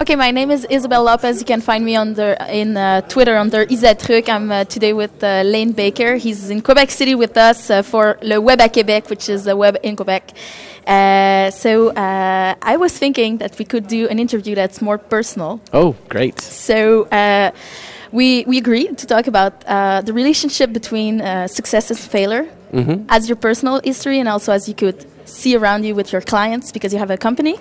Okay, my name is Isabel Lopez. You can find me in Twitter under Isatruc. I'm today with Lane Baker. He's in Quebec City with us for Le Web à Québec, which is a web in Quebec. So I was thinking that we could do an interview that's more personal. Oh, great. So we agreed to talk about the relationship between success and failure as your personal history, and also as you could see around you with your clients, because you have a company,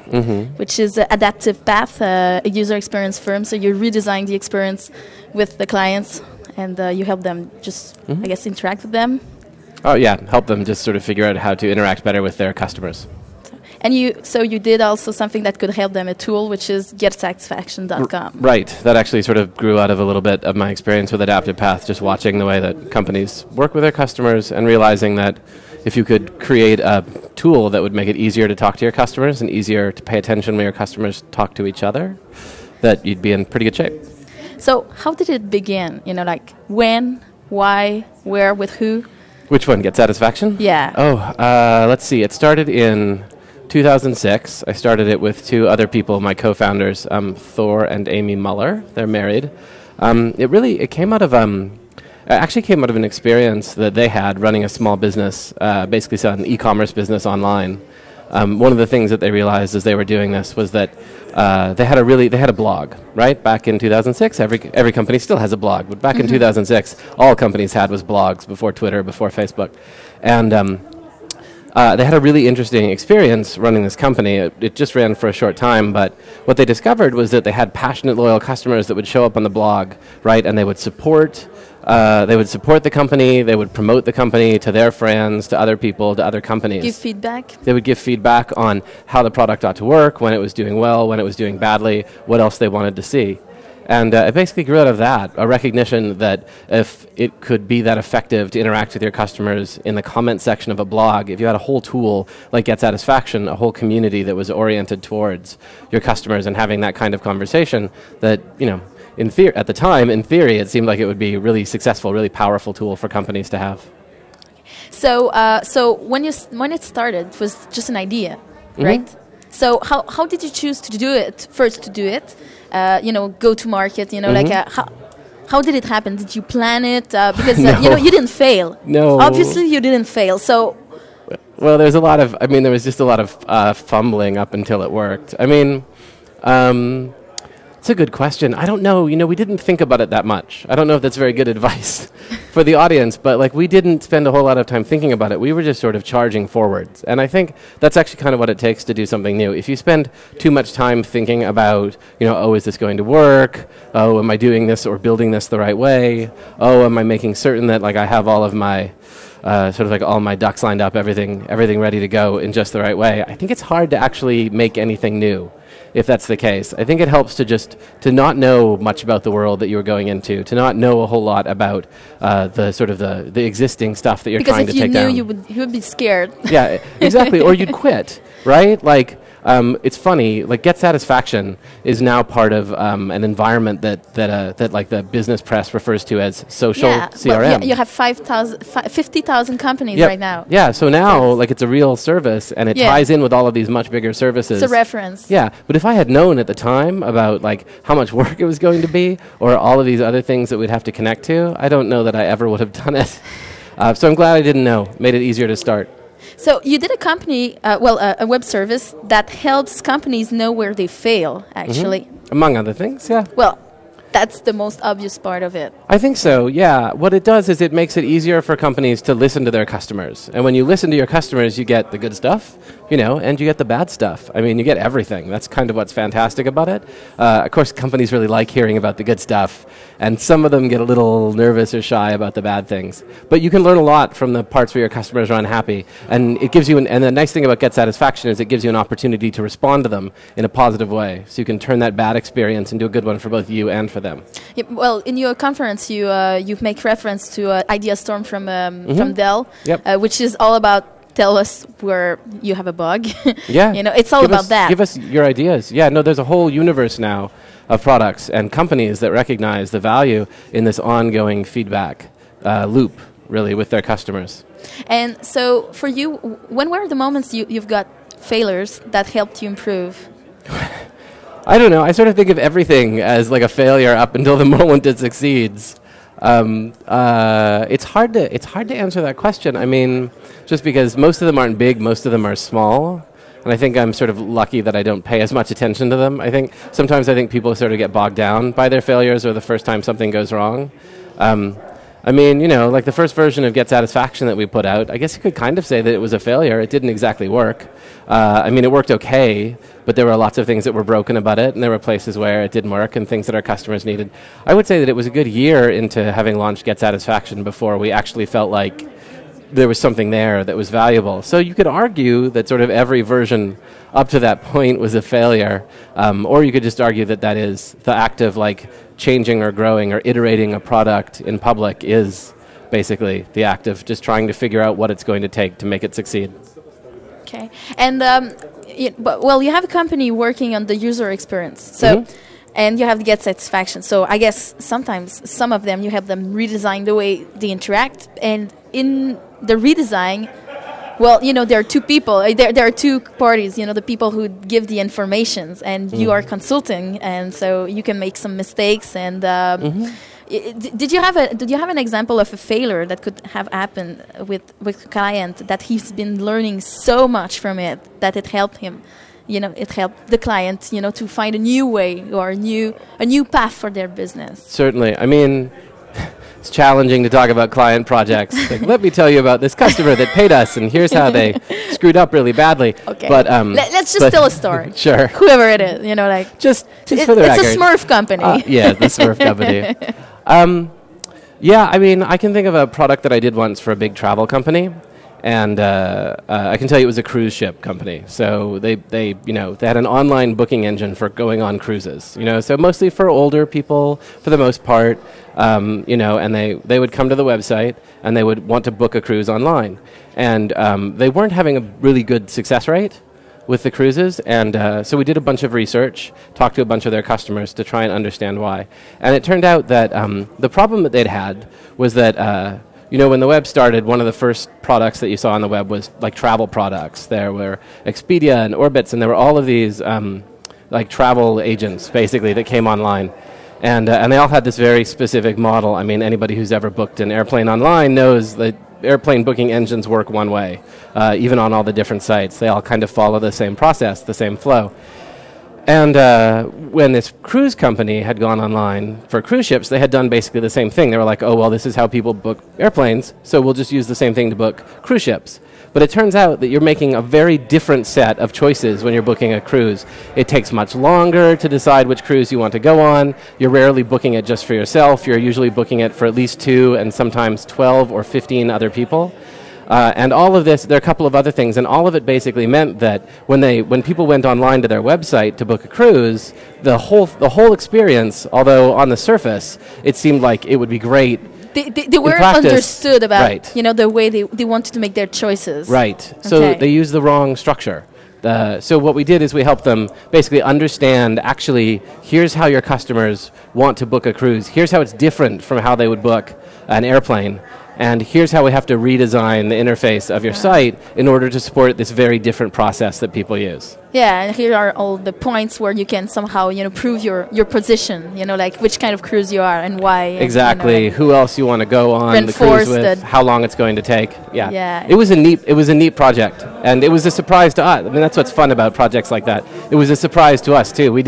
which is Adaptive Path, a user experience firm. So you redesign the experience with the clients, and you help them just, I guess, interact with them. Oh, yeah. Help them just sort of figure out how to interact better with their customers. And you did also something that could help them, a tool, which is getsatisfaction.com. Right. That actually sort of grew out of a little bit of my experience with Adaptive Path, just watching the way that companies work with their customers and realizing that if you could create a tool that would make it easier to talk to your customers and easier to pay attention when your customers talk to each other, that you'd be in pretty good shape. So how did it begin? You know, like when, why, where, with who? Which one? Get Satisfaction? Yeah. Oh, let's see. It started in 2006. I started it with two other people, my co-founders, Thor and Amy Muller. They're married. It came out of actually came out of an experience that they had running a small business, basically selling an e-commerce business online. One of the things that they realized as they were doing this was that they had a blog, right? Back in 2006, every company still has a blog, but back in 2006, all companies had was blogs before Twitter, before Facebook, and they had a really interesting experience running this company. It just ran for a short time, but what they discovered was that they had passionate, loyal customers that would show up on the blog, right? And they would support the company, they would promote the company to their friends, to other people, to other companies. Give feedback? They would give feedback on how the product ought to work, when it was doing well, when it was doing badly, what else they wanted to see. And it basically grew out of that, a recognition that if it could be that effective to interact with your customers in the comment section of a blog, if you had a whole tool like Get Satisfaction, a whole community that was oriented towards your customers and having that kind of conversation, that, you know, at the time, in theory, it seemed like it would be a really successful, really powerful tool for companies to have. So when it started, it was just an idea, right? So how did you choose to do it? First to do it, go to market. Like how did it happen? Did you plan it? Because No. You didn't fail. No. Obviously, you didn't fail. So. Well, there was just a lot of fumbling up until it worked. It's a good question. I don't know. We didn't think about it that much. I don't know if that's very good advice for the audience, but we didn't spend a whole lot of time thinking about it. We were just sort of charging forwards. And I think that's actually kind of what it takes to do something new. If you spend too much time thinking about, is this going to work? Oh, am I doing this or building this the right way? Oh, am I making certain that I have all of my all my ducks lined up, everything ready to go in just the right way? I think it's hard to actually make anything new. If that's the case, I think it helps to not know much about the world that you're going into, to not know a whole lot about the existing stuff that you're trying to take down. Because if you knew, you would be scared. Yeah, exactly. Or you'd quit, right? It's funny. Get Satisfaction is now part of an environment that the business press refers to as social CRM. Well, you have 50,000 companies right now. Yeah. So now, it's a real service, and it ties in with all of these much bigger services. It's a reference. Yeah. But if I had known at the time about how much work it was going to be, or all of these other things that we'd have to connect to, I don't know that I ever would have done it. So I'm glad I didn't know. Made it easier to start. So you did a company, a web service that helps companies know where they fail, actually. Among other things, yeah. Well, that's the most obvious part of it. I think so, yeah. What it does is it makes it easier for companies to listen to their customers. And when you listen to your customers, you get the good stuff, and you get the bad stuff. You get everything. That's kind of what's fantastic about it. Of course, companies really like hearing about the good stuff, and some of them get a little nervous or shy about the bad things. But you can learn a lot from the parts where your customers are unhappy, and it gives you and the nice thing about Get Satisfaction is it gives you an opportunity to respond to them in a positive way. So you can turn that bad experience into a good one for both you and for them. Yeah, well, in your conference, you make reference to IdeaStorm from Dell, which is all about tell us where you have a bug. Yeah, it's all about that. Give us your ideas. Yeah, no, there's a whole universe now of products and companies that recognize the value in this ongoing feedback loop, really, with their customers. And so, for you, when were the moments you've got failures that helped you improve? I don't know. I sort of think of everything as like a failure up until the moment it succeeds. It's hard to answer that question. I mean, just because most of them aren't big, most of them are small. And I think I'm sort of lucky that I don't pay as much attention to them. I think sometimes people sort of get bogged down by their failures or the first time something goes wrong. I mean, like the first version of Get Satisfaction that we put out, I guess you could kind of say that it was a failure. It didn't exactly work. I mean, it worked okay, but there were lots of things that were broken about it, and there were places where it didn't work and things that our customers needed. I would say that it was a good year into having launched Get Satisfaction before we actually felt like there was something there that was valuable. So you could argue that sort of every version up to that point was a failure, or you could just argue that that is the act of like changing or growing or iterating a product in public is basically the act of just trying to figure out what it's going to take to make it succeed. Okay, and you have a company working on the user experience, so. And you have to Get Satisfaction. So I guess sometimes some of them, you have them redesign the way they interact. And in the redesign, well, there are two people. There are two parties, the people who give the informations, and you are consulting. And so you can make some mistakes. And did you have an example of a failure that could have happened with a client that he's been learning so much from it that it helped him? It helped the client, to find a new way or a new path for their business. Certainly. I mean, it's challenging to talk about client projects. Like, let me tell you about this customer that paid us, and here's how they screwed up really badly. Okay. But let's just tell a story. Sure. Whoever it is, just for the record. It's a Smurf company. Yeah, the Smurf company. Yeah, I mean, I can think of a product that I did once for a big travel company. And I can tell you it was a cruise ship company. So they had an online booking engine for going on cruises. So mostly for older people, for the most part. And they would come to the website and they would want to book a cruise online. And they weren't having a really good success rate with the cruises. And so we did a bunch of research, talked to a bunch of their customers to try and understand why. And it turned out that the problem that they'd had was that when the web started, one of the first products that you saw on the web was like travel products. There were Expedia and Orbitz, and there were all of these like travel agents, basically, that came online. And they all had this very specific model. I mean, anybody who's ever booked an airplane online knows that airplane booking engines work one way, even on all the different sites. They all kind of follow the same process, the same flow. And when this cruise company had gone online for cruise ships, they had done basically the same thing. They were like, oh, well, this is how people book airplanes, so we'll just use the same thing to book cruise ships. But it turns out that you're making a very different set of choices when you're booking a cruise. It takes much longer to decide which cruise you want to go on. You're rarely booking it just for yourself. You're usually booking it for at least 2 and sometimes 12 or 15 other people. And all of this, there are a couple of other things, and all of it basically meant that when people went online to their website to book a cruise, the whole experience, although on the surface it seemed like it would be great, they weren't understood about right. The way they wanted to make their choices. Right. So they used the wrong structure. So what we did is we helped them basically understand, actually, here's how your customers want to book a cruise. Here's how it's different from how they would book an airplane. And here's how we have to redesign the interface of your site in order to support this very different process that people use. Yeah, and here are all the points where you can somehow, prove your position, like which kind of cruise you are and why. Exactly. Who else you want to go on the cruise with, how long it's going to take. Yeah. It was a neat project, and it was a surprise to us. I mean, that's what's fun about projects like that. It was a surprise to us too. I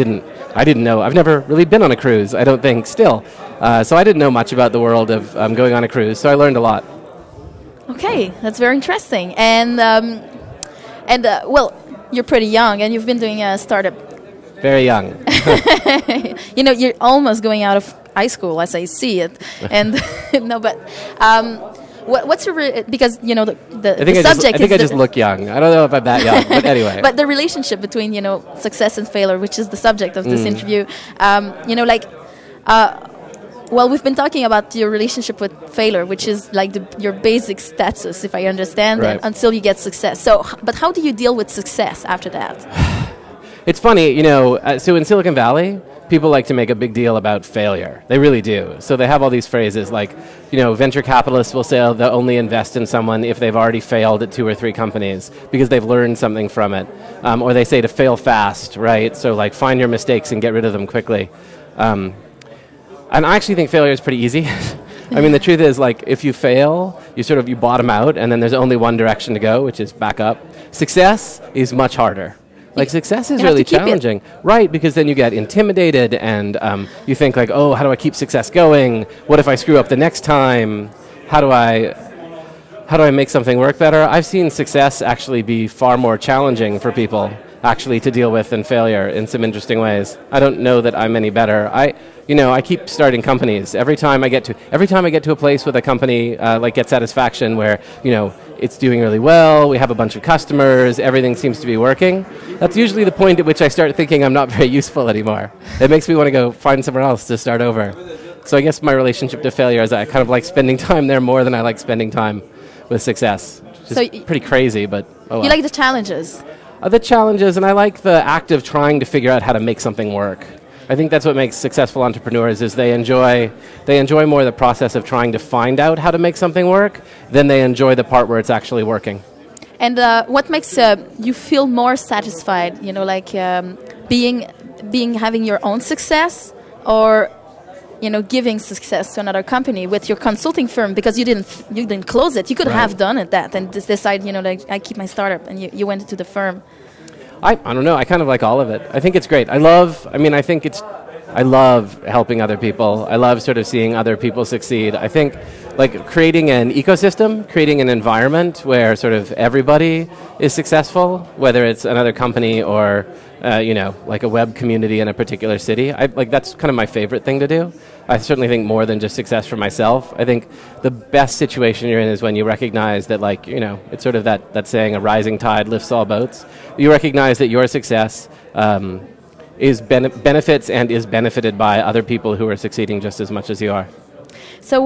didn't know. I've never really been on a cruise, I don't think, still. So I didn't know much about the world of going on a cruise, so I learned a lot. Okay, that's very interesting. And well, you're pretty young, and you've been doing a startup. Very young. You're almost going out of high school, as I see it. And no, but what's your because the subject? I think I just look young. I don't know if I'm that young, but anyway. But the relationship between success and failure, which is the subject of this interview, well, we've been talking about your relationship with failure, which is like your basic status, if I understand, right. Until you get success. So, but how do you deal with success after that? It's funny, so in Silicon Valley, people like to make a big deal about failure. They really do. So they have all these phrases like, venture capitalists will say they'll only invest in someone if they've already failed at 2 or 3 companies because they've learned something from it. Or they say to fail fast, right? So like find your mistakes and get rid of them quickly. And I actually think failure is pretty easy. I mean, the truth is, like, if you fail, you bottom out, and then there's only one direction to go, which is back up. Success is much harder. Like, success is really challenging. Right, because then you get intimidated, and you think, like, oh, how do I keep success going? What if I screw up the next time? How do I make something work better? I've seen success actually be far more challenging for people actually to deal with than failure in some interesting ways. I don't know that I'm any better. I keep starting companies. Every time I get to a place with a company like Get Satisfaction where, it's doing really well, we have a bunch of customers, everything seems to be working, that's usually the point at which I start thinking I'm not very useful anymore. It makes me want to go find somewhere else to start over. So I guess my relationship to failure is I kind of like spending time there more than I like spending time with success. Which is pretty crazy, but oh well. You like the challenges? The challenges, and I like the act of trying to figure out how to make something work. I think that's what makes successful entrepreneurs is they enjoy more the process of trying to find out how to make something work than they enjoy the part where it's actually working. And what makes you feel more satisfied? Having your own success, or giving success to another company with your consulting firm because you didn't close it. You could have done it and just decide, I keep my startup, and you went into the firm. I don't know. I kind of like all of it. I think it's great. I love helping other people. I love sort of seeing other people succeed. I think like creating an ecosystem, creating an environment where sort of everybody is successful, whether it's another company or like a web community in a particular city. That's kind of my favorite thing to do. I certainly think more than just success for myself. I think the best situation you're in is when you recognize that, it's sort of that saying, a rising tide lifts all boats. You recognize that your success benefits and is benefited by other people who are succeeding just as much as you are. So,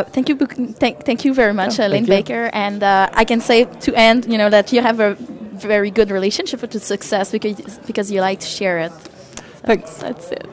thank you very much, Lane Baker. And I can say to end, that you have a very good relationship with the success because you like to share it. So thanks. That's it.